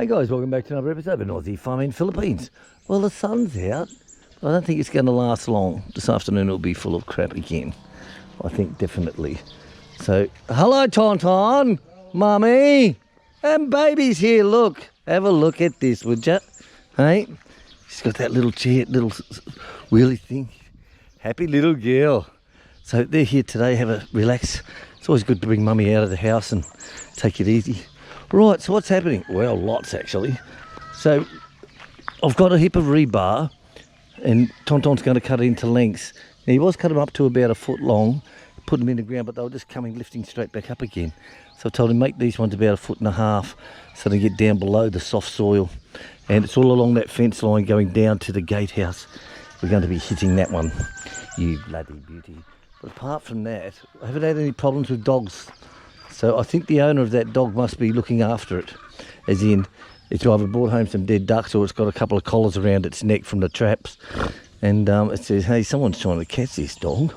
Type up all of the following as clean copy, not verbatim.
Hey guys, welcome back to another episode of Aussie Farm in Philippines. Well, the sun's out, but I don't think it's going to last long. This afternoon it'll be full of crap again. I think definitely. So, hello Tonton, Mummy, and baby's here. Look, have a look at this, would ya? Hey, she's got that little chair, little wheelie thing. Happy little girl. So they're here today, have a relax. It's always good to bring Mummy out of the house and take it easy. Right, so what's happening? Well, lots actually. So I've got a heap of rebar and Tonton's going to cut it into lengths. Now he was cut them up to about a foot long, put them in the ground, but they were just lifting straight back up again. So I told him make these ones about 1.5 feet so they get down below the soft soil. And it's all along that fence line going down to the gatehouse. We're going to be hitting that one, you bloody beauty. But apart from that, I haven't had any problems with dogs. So I think the owner of that dog must be looking after it. As in, it's either brought home some dead ducks or it's got a couple of collars around its neck from the traps. And it says, hey, someone's trying to catch this dog.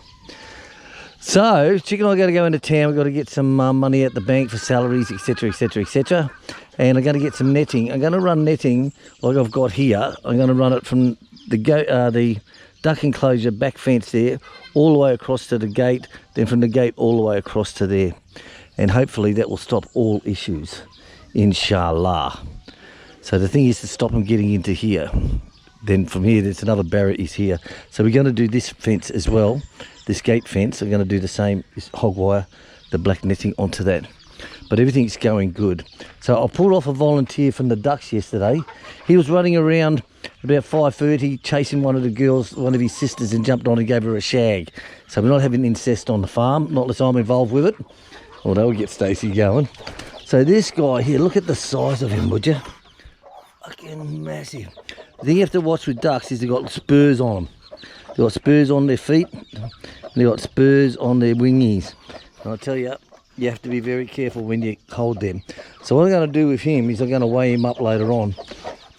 So, Chick and I are going to go into town. We've got to get some money at the bank for salaries, etc, etc, etc. And I'm going to get some netting. I'm going to run netting like I've got here. I'm going to run it from the duck enclosure back fence there, all the way across to the gate, then from the gate all the way across to there. And hopefully that will stop all issues, inshallah. So the thing is to stop them getting into here. Then from here, there's another barrier is here. So we're going to do this fence as well, this gate fence. I'm going to do the same, this hog wire, the black netting onto that. But everything's going good. So I pulled off a volunteer from the ducks yesterday. He was running around about 5:30, chasing one of the girls, one of his sisters, and jumped on and gave her a shag. So we're not having incest on the farm, not unless I'm involved with it. Although we'll get Stacey going. So this guy here, look at the size of him, would you? Fucking massive. The thing you have to watch with ducks is they've got spurs on them. They've got spurs on their feet, and they've got spurs on their wingies. And I tell you, you have to be very careful when you hold them. So what I'm going to do with him is I'm going to weigh him up later on.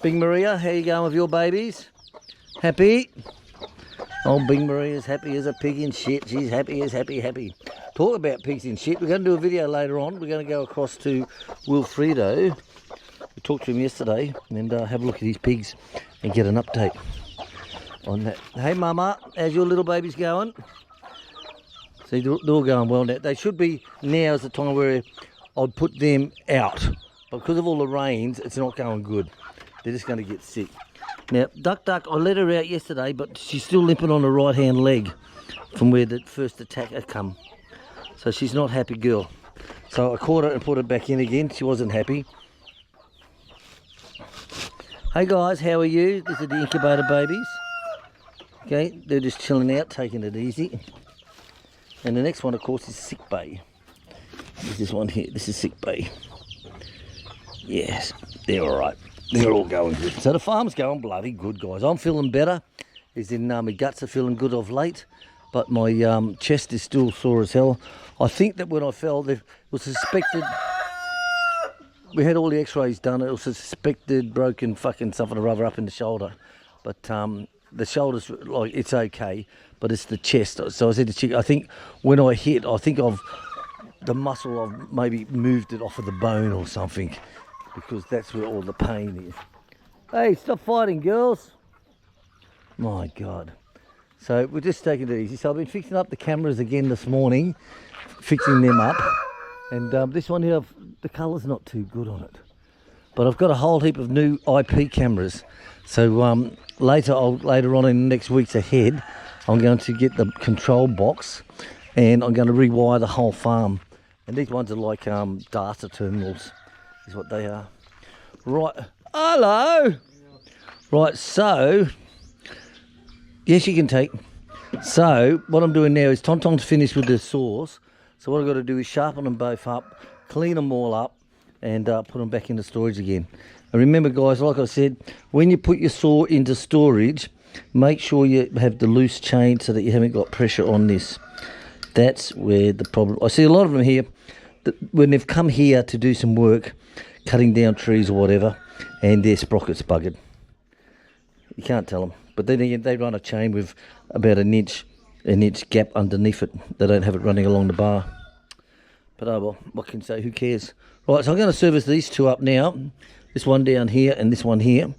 Big Maria, how you going with your babies? Happy? Oh, Big Maria's happy as a pig in shit. She's happy as happy. Talk about pigs in shit. We're going to do a video later on. We're going to go across to Wilfredo. We talked to him yesterday and have a look at his pigs and get an update on that. Hey, Mama, how's your little babies going? See, they're all going well now. They should be, now is the time where I'd put them out. But because of all the rains, it's not going good. They're just going to get sick. Now, Duck, I let her out yesterday, but she's still limping on the right-hand leg from where the first attack had come. So she's not a happy girl. So I caught her and put her back in again. She wasn't happy. Hey guys, how are you? These are the incubator babies. Okay, they're just chilling out, taking it easy. And the next one, of course, is sick bay. There's this one here. This is sick bay. Yes, they're all right. They're all going good. So the farm's going bloody good, guys. I'm feeling better. As in, my guts are feeling good of late. But my chest is still sore as hell. I think that when I fell, it was suspected. We had all the x-rays done. It was suspected broken fucking something or other up in the shoulder. But the shoulder's, like, it's okay. But it's the chest. So I said to Chick, I think when I hit, I think of the muscle, I've maybe moved it off of the bone or something. Because that's where all the pain is. Hey, stop fighting, girls. My God. So we're just taking it easy. So I've been fixing up the cameras again this morning, fixing them up. And this one here, the colour's not too good on it. But I've got a whole heap of new IP cameras. So later on in the next weeks ahead, I'm going to get the control box and I'm going to rewire the whole farm. And these ones are like data terminals, is what they are. Right, hello. Right, so, yes, you can take. So, what I'm doing now is Tonton's finished with the saws. So what I've got to do is sharpen them both up, clean them all up, and put them back into storage again. And remember, guys, like I said, when you put your saw into storage, make sure you have the loose chain so that you haven't got pressure on this. That's where the problem. I see a lot of them here, when they've come here to do some work, cutting down trees or whatever, and their sprocket's buggered. You can't tell them. But then they run a chain with about an inch gap underneath it. They don't have it running along the bar. But oh well, what can you say? Who cares? Right, so I'm going to service these two up now. this one down here and this one here,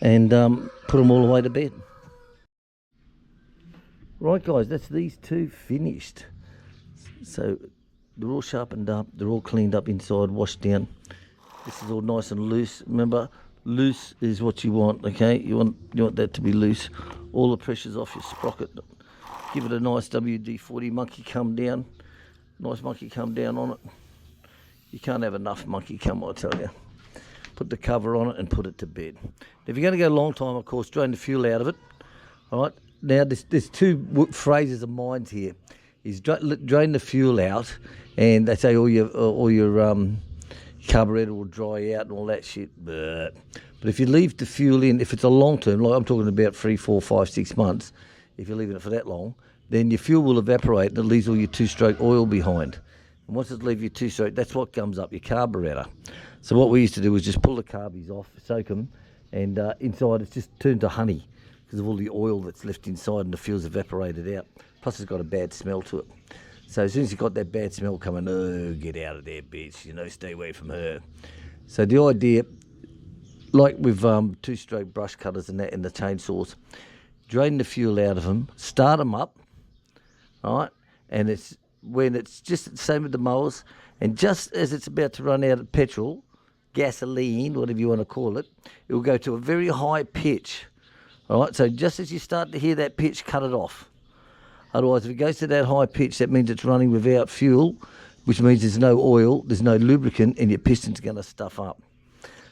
and put them all the way to bed. Right guys, that's these two finished. So they're all sharpened up, they're all cleaned up inside, washed down. This is all nice and loose. Remember, loose is what you want, okay? You want that to be loose. All the pressure's off your sprocket. Give it a nice WD-40 monkey come down. Nice monkey come down on it. You can't have enough monkey come, I tell you. Put the cover on it and put it to bed. If you're going to go a long time, of course, drain the fuel out of it. All right. Now, there's two phrases of mine here. Is drain the fuel out, and they say all your carburetor will dry out and all that shit. But if you leave the fuel in, if it's a long term, like I'm talking about 3, 4, 5, 6 months, if you're leaving it for that long, then your fuel will evaporate and it leaves all your two-stroke oil behind. And once it leaves your two-stroke, that's what gums up your carburetor. So what we used to do was just pull the carbies off, soak them, and inside it's just turned to honey because of all the oil that's left inside and the fuel's evaporated out. Plus it's got a bad smell to it. So as soon as you've got that bad smell coming, oh, get out of there, bitch, you know, stay away from her. So the idea, like with two-stroke brush cutters and that and the chainsaws, drain the fuel out of them, start them up, right? And it's when it's just the same with the mowers, and just as it's about to run out of petrol, gasoline, whatever you want to call it, it will go to a very high pitch. All right, so just as you start to hear that pitch, cut it off. Otherwise, if it goes to that high pitch, that means it's running without fuel, which means there's no oil, there's no lubricant, and your piston's going to stuff up.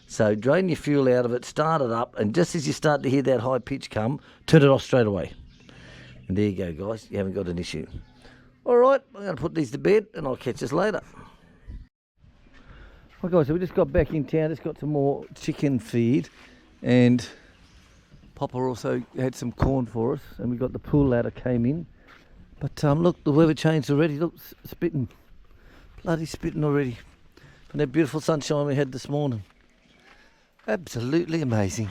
So drain your fuel out of it, start it up, and just as you start to hear that high pitch come, turn it off straight away. And there you go, guys. You haven't got an issue. All right, I'm going to put these to bed, and I'll catch us later. Well, guys, so we just got back in town, just got some more chicken feed, and Papa also had some corn for us, and we got the pool ladder came in. But look, the weather changed already. Look, spitting. Bloody spitting already. From that beautiful sunshine we had this morning. Absolutely amazing.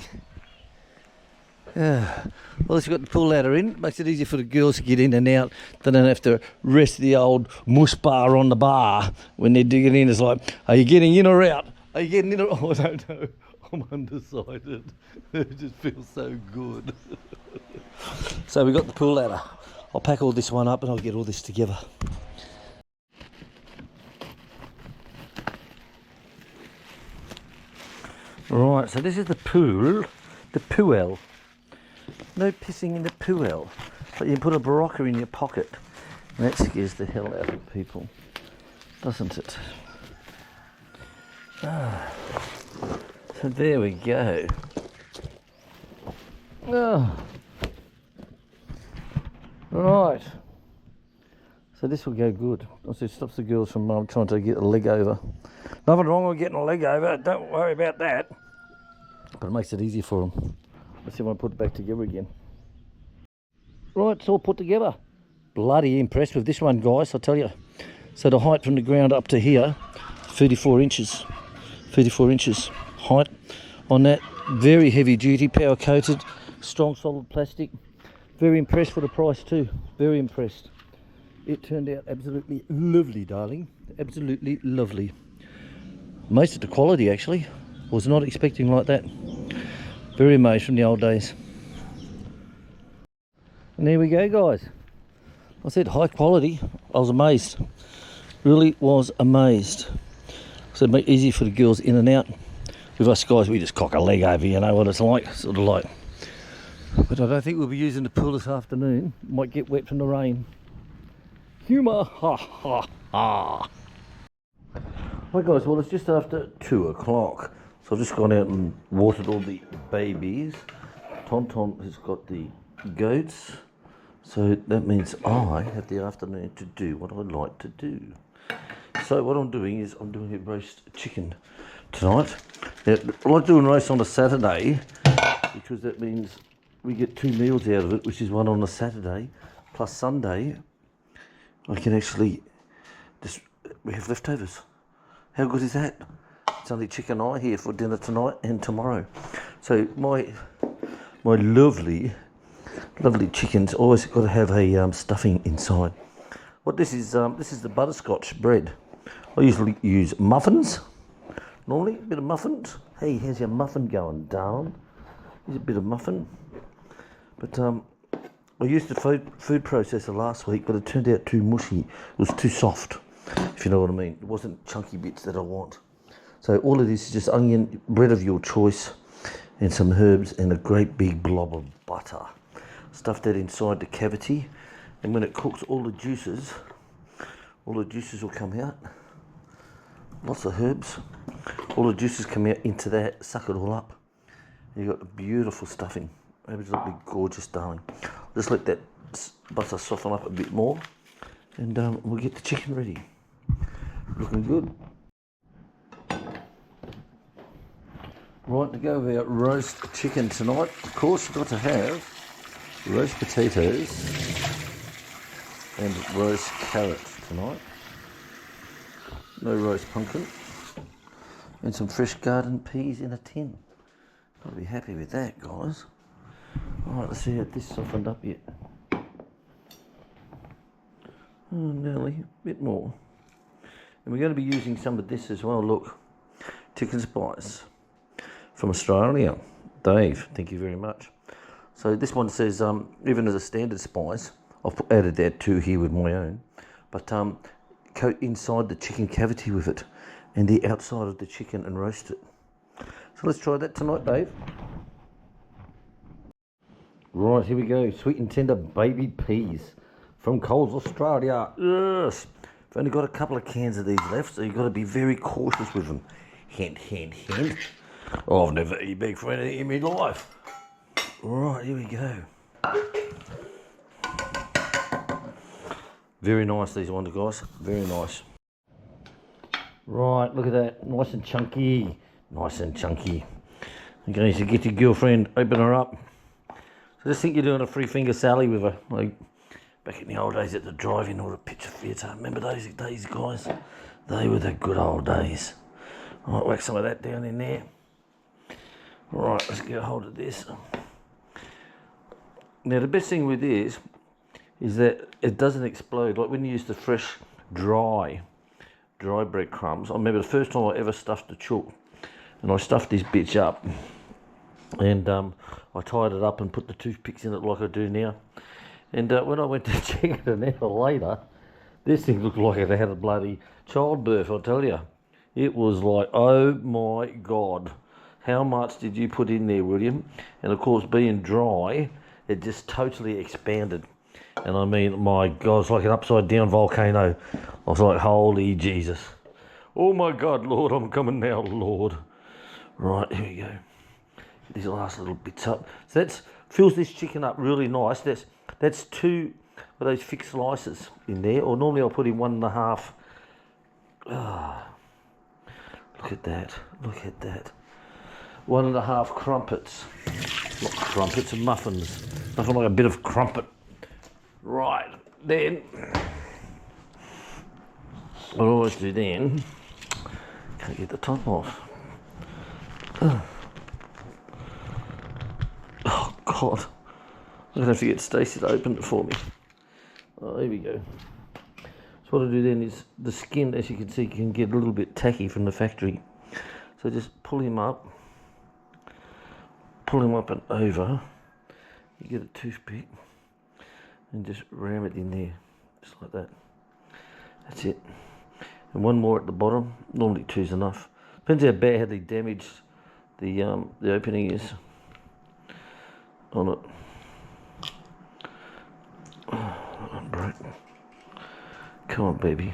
Yeah. Well, you've got the pool ladder in. Makes it easier for the girls to get in and out. They don't have to rest the old mush bar on the bar when they're digging in. It's like, are you getting in or out? Are you getting in or out? Oh, I don't know. I'm undecided. It just feels so good. So we got the pool ladder. I'll pack all this one up and I'll get all this together. Right, so this is the pool, the pool. No pissing in the pool, but you can put a Barocca in your pocket, and that scares the hell out of people, doesn't it? Ah, so there we go. Oh. Right, so this will go good. Also stops the girls from trying to get a leg over. Nothing wrong with getting a leg over, don't worry about that. But it makes it easier for them. Let's see if I can put it back together again. Right, it's all put together. Bloody impressed with this one, guys, I tell you. So the height from the ground up to here, 34 inches. 34 inches height on that. Very heavy duty, power coated, strong solid plastic. Very impressed for the price too. Very impressed. It turned out absolutely lovely, darling. Absolutely lovely. Most of the quality, actually. Was not expecting like that. Very amazed from the old days. And there we go, guys. I said high quality. I was amazed. Really was amazed. So it made it easy for the girls in and out. With us guys, we just cock a leg over, you know what it's like. Sort of like. But I don't think we'll be using the pool this afternoon. Might get wet from the rain. Humour, ha ha ha. Right guys, well it's just after 2 o'clock. So I've just gone out and watered all the babies. Tonton has got the goats. So that means I have the afternoon to do what I like to do. So what I'm doing is I'm doing a roast chicken tonight. Now, I like doing roast on a Saturday because that means we get 2 meals out of it, which is one on a Saturday plus Sunday. I can actually we have leftovers. How good is that? It's only chicken eye here for dinner tonight and tomorrow. So my lovely chickens always got to have a stuffing inside. What this is the butterscotch bread. I usually use muffins, Normally, a bit of muffins. Hey, how's your muffin going, darling? Here's a bit of muffin. But I used a food processor last week, but it turned out too mushy. It was too soft, if you know what I mean. It wasn't chunky bits that I want. So all of this is just onion, bread of your choice, and some herbs, and a great big blob of butter. Stuff that inside the cavity, and when it cooks, all the juices will come out. Lots of herbs. All the juices come out into that, suck it all up. You've got a beautiful stuffing. Absolutely gorgeous, darling. Just let that butter soften up a bit more, and we'll get the chicken ready. Looking good. Right, to go with our roast chicken tonight, of course, we've got to have roast potatoes and roast carrot tonight. No roast pumpkin. And some fresh garden peas in a tin. I'll be happy with that, guys. Alright, let's see how this softened up yet. Oh, nearly, a bit more. And we're going to be using some of this as well, look. Chicken spice. From Australia. Dave, thank you very much. So this one says, even as a standard spice, I've added that too here with my own, but coat inside the chicken cavity with it and the outside of the chicken and roast it. So let's try that tonight, Dave. Right, here we go. Sweet and tender baby peas from Coles, Australia. Yes. I've only got a couple of cans of these left, so you've got to be very cautious with them. Hint, hint, hint. Oh, I've never eaten big for anything in my life. Right, here we go. Very nice, these ones, guys. Very nice. Right, look at that. Nice and chunky. Nice and chunky. Okay, so get your girlfriend, open her up. So just think you're doing a free finger Sally with her. Like back in the old days at the drive-in or a picture theatre. Remember those days, guys? They were the good old days. I might whack some of that down in there. Right, let's get a hold of this. Now the best thing with this is that it doesn't explode. Like when you use the fresh, dry breadcrumbs. I remember the first time I ever stuffed a chook, and I stuffed this bitch up, and I tied it up and put the toothpicks in it like I do now. And when I went to check it an hour later, this thing looked like it had a bloody childbirth, I tell you. It was like, oh my God. How much did you put in there, William? And of course, being dry, it just totally expanded. And I mean, my God, it's like an upside down volcano. I was like, holy Jesus. Oh my God, Lord, I'm coming now, Lord. Right, here we go. These last little bits up. So that fills this chicken up really nice. That's 2 of those thick slices in there. Or normally I'll put in 1.5. Look at that, look at that. 1.5 crumpets. Not crumpets, muffins. Nothing like a bit of crumpet. Right, then, what I always do then, can't get the top off. Oh God, I'm gonna have to get Stacey to open it for me. Oh, here we go. So what I do then is, the skin, as you can see, can get a little bit tacky from the factory. So just pull him up and over. You get a toothpick and just ram it in there, just like that. That's it. And one more at the bottom. Normally 2's enough. Depends how badly damaged the opening is on it. Oh, broke. Come on, baby.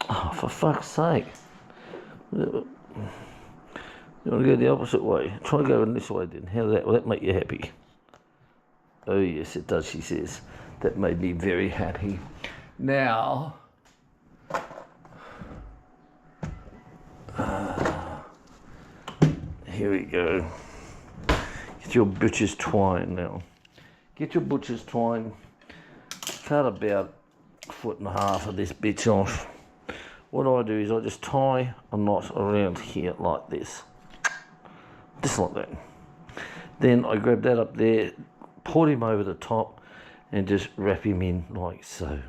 Oh, for fuck's sake. You want to go the opposite way? Try going this way then. How will that make you happy? Oh yes, it does, she says. That made me very happy. Now, here we go. Get your butcher's twine now. Get your butcher's twine. Cut about 1.5 foot of this bitch off. What I do is I just tie a knot around here like this. Just like that. Then I grab that up there, put him over the top, and just wrap him in like so.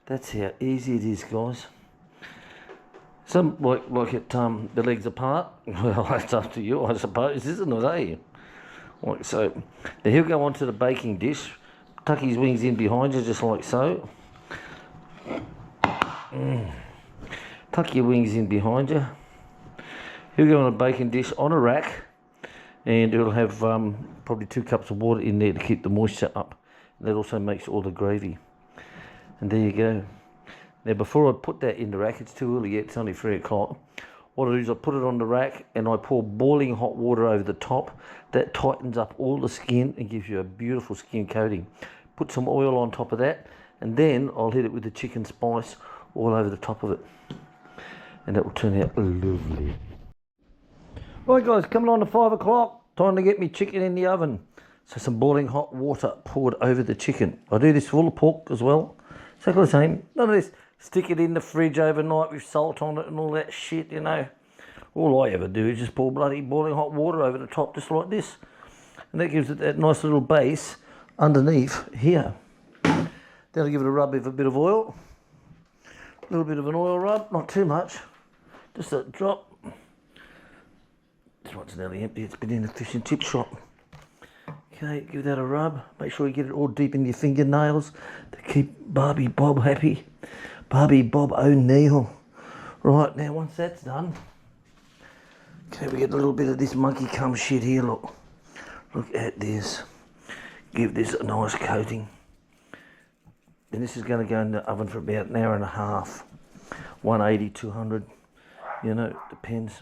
That's how easy it is, guys. Some like it the legs apart. Well, that's up to you, I suppose, isn't it, eh? Like so. Now he'll go onto the baking dish, tuck his wings in behind you, just like so. Tuck your wings in behind you. He'll go on a baking dish on a rack, and it'll have probably 2 cups of water in there to keep the moisture up. And that also makes all the gravy. And there you go. Now before I put that in the rack, it's too early yet, it's only 3 o'clock. What I do is I put it on the rack and I pour boiling hot water over the top. That tightens up all the skin and gives you a beautiful skin coating. Put some oil on top of that, and then I'll hit it with the chicken spice all over the top of it. And that will turn out lovely. Right guys, coming on to 5 o'clock, time to get me chicken in the oven. So some boiling hot water poured over the chicken. I do this for all the pork as well. Exactly the same, none of this. Stick it in the fridge overnight with salt on it and all that shit, you know. All I ever do is just pour bloody boiling hot water over the top, just like this. And that gives it that nice little base underneath here. Then I'll give it a rub with a bit of oil. A little bit of an oil rub, not too much. Just a drop. This one's nearly empty, it's been in a fish and chip shop. Okay, give that a rub. Make sure you get it all deep in your fingernails to keep Barbie Bob happy. Barbie Bob O'Neill. Right, now once that's done, okay, we get a little bit of this monkey cum shit here, look. Look at this. Give this a nice coating. Then this is going to go in the oven for about an hour and a half. 180, 200, you know, depends.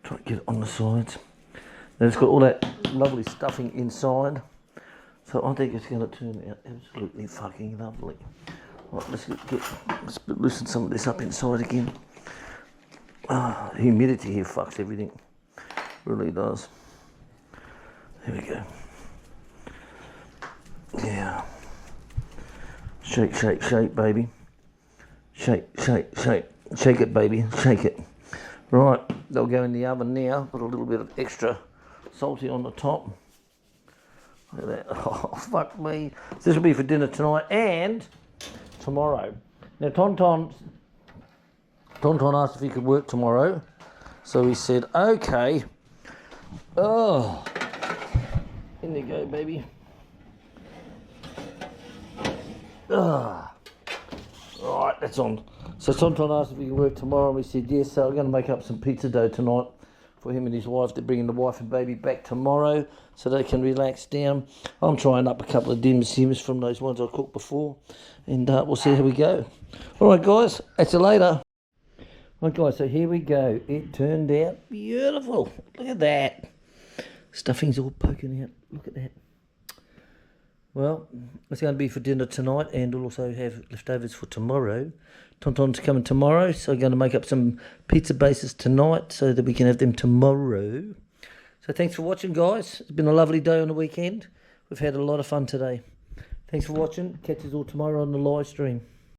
Try to get it on the sides. Now it's got all that lovely stuffing inside. So I think it's going to turn out absolutely fucking lovely. Right, let's loosen some of this up inside again. Humidity here fucks everything. Really does. There we go. Yeah. Shake, shake, shake, baby. Shake, shake, shake. Shake it, baby. Shake it. Right, they'll go in the oven now. Put a little bit of extra salty on the top. Look at that. Oh, fuck me. This will be for dinner tonight and tomorrow. Now, Tonton asked if he could work tomorrow. So he said, okay. Oh, in you go, baby. Right, that's on. So Tonton asked if he could work tomorrow, and we said yes. So we're going to make up some pizza dough tonight for him and his wife. They're bringing the wife and baby back tomorrow so they can relax down. I'm trying up a couple of dim sims from those ones I cooked before, and we'll see how we go. All right, guys, catch you later. Right, guys, so here we go. It turned out beautiful. Look at that. Stuffing's all poking out. Look at that. Well, it's going to be for dinner tonight, and we'll also have leftovers for tomorrow. Tonton's coming tomorrow, so I'm going to make up some pizza bases tonight so that we can have them tomorrow. So thanks for watching, guys. It's been a lovely day on the weekend. We've had a lot of fun today. Thanks for watching. Catch us all tomorrow on the live stream.